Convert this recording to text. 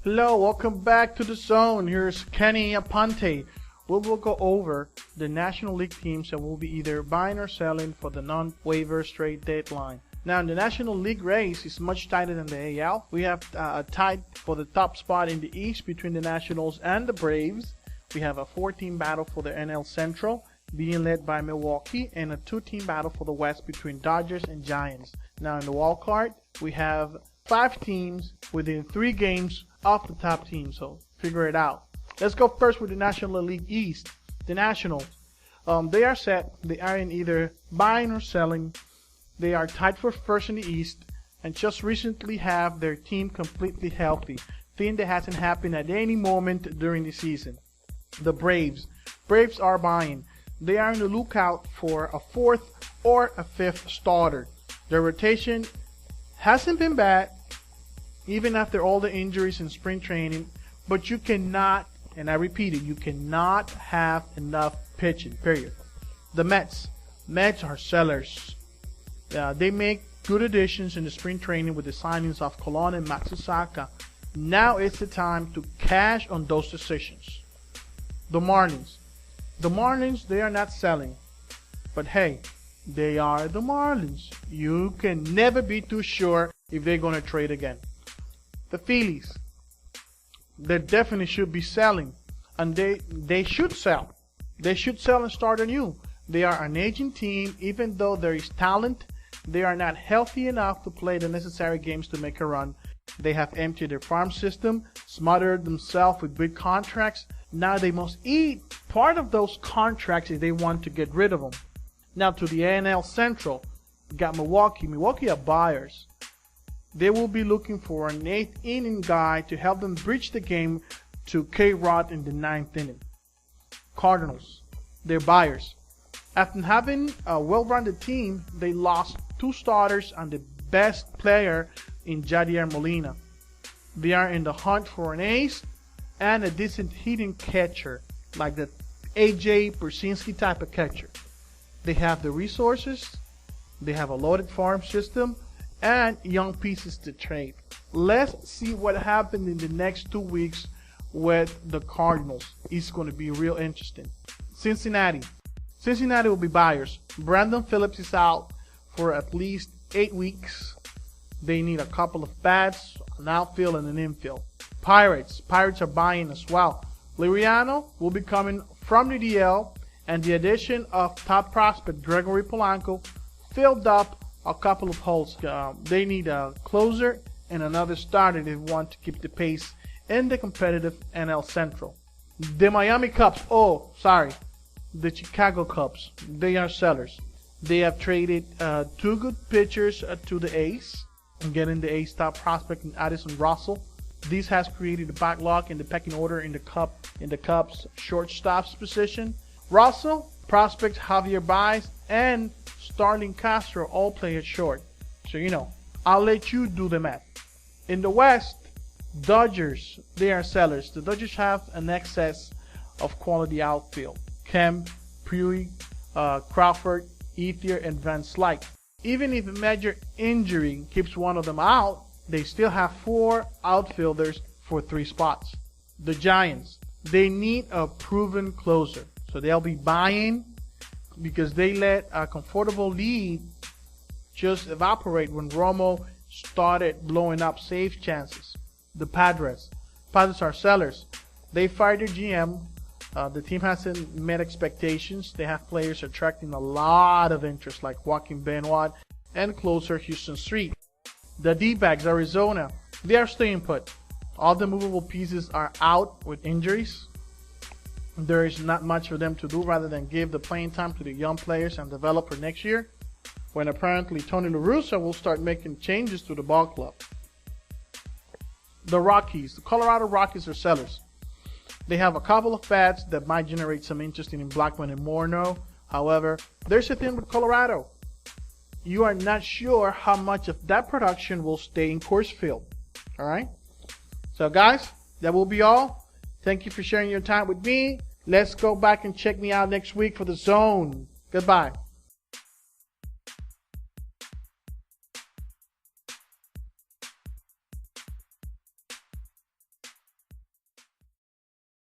Hello, welcome back to the zone. Here's Kenny Aponte. We will go over the National League teams that will be either buying or selling for the non-waiver trade deadline. Now, the National League race is much tighter than the AL. We have a tie for the top spot in the East between the Nationals and the Braves. We have a 4-team battle for the NL Central being led by Milwaukee, and a 2-team battle for the West between Dodgers and Giants. Now, in the wild card, we have 5 teams within 3 games of the top team, so figure it out. Let's go first with the National League East. The Nationals, they are set. They are in either buying or selling. They are tied for first in the East and just recently have their team completely healthy, thing that hasn't happened at any moment during the season. The Braves are buying. They are on the lookout for a 4th or a 5th starter. Their rotation hasn't been bad, even after all the injuries in spring training, but you cannot, and I repeat it, you cannot have enough pitching, period. The Mets are sellers. They make good additions in the spring training with the signings of Colon and Matsusaka. Now it's the time to cash on those decisions. The Marlins, they are not selling, but hey, they are the Marlins. You can never be too sure if they're going to trade again. The Phillies, they definitely should be selling, and they should sell. They should sell and start anew. They are an aging team. Even though there is talent, they are not healthy enough to play the necessary games to make a run. They have emptied their farm system, smothered themselves with big contracts. Now they must eat part of those contracts if they want to get rid of them. Now to the NL Central, we got Milwaukee. Milwaukee are buyers. They will be looking for an 8th inning guy to help them bridge the game to K-Rod in the 9th inning. Cardinals, they're buyers. After having a well-rounded team, they lost 2 starters and the best player in Yadier Molina. They are in the hunt for an ace and a decent hitting catcher, like the AJ Persinski type of catcher. They have the resources, they have a loaded farm system, and young pieces to trade. Let's see what happens in the next 2 weeks with the Cardinals. It's going to be real interesting. Cincinnati will be buyers. Brandon Phillips is out for at least 8 weeks. They need a couple of bats, an outfield, and an infield. Pirates are buying as well. Liriano will be coming from the DL, and the addition of top prospect Gregory Polanco filled up a couple of holes. They need a closer and another starter if they want to keep the pace in the competitive NL Central. The Miami Cubs, the Chicago Cubs, they are sellers. They have traded 2 good pitchers to the A's and getting the A's top prospect in Addison Russell. This has created a backlog in the pecking order in the Cubs shortstop's position. Russell, prospect Javier Baez, and Starlin Castro all play at short. So, I'll let you do the math. In the West, Dodgers, they are sellers. The Dodgers have an excess of quality outfield. Kemp, Puig, Crawford, Ethier, and Van Slyke. Even if a major injury keeps one of them out, they still have 4 outfielders for 3 spots. The Giants, they need a proven closer. So they'll be buying because they let a comfortable lead just evaporate when Romo started blowing up save chances. The Padres are sellers. They fired their GM. The team hasn't met expectations. They have players attracting a lot of interest like Joaquin Benoit and closer Houston Street. The D-backs, Arizona, they are staying put. All the movable pieces are out with injuries. There is not much for them to do rather than give the playing time to the young players and develop for next year, when apparently Tony La Russa will start making changes to the ball club. The Colorado Rockies are sellers. They have a couple of bats that might generate some interest in Blackmon and Morneau. However, there's a thing with Colorado. You are not sure how much of that production will stay in Coors Field. Alright? So guys, that will be all. Thank you for sharing your time with me. Let's go back and check me out next week for the zone. Goodbye.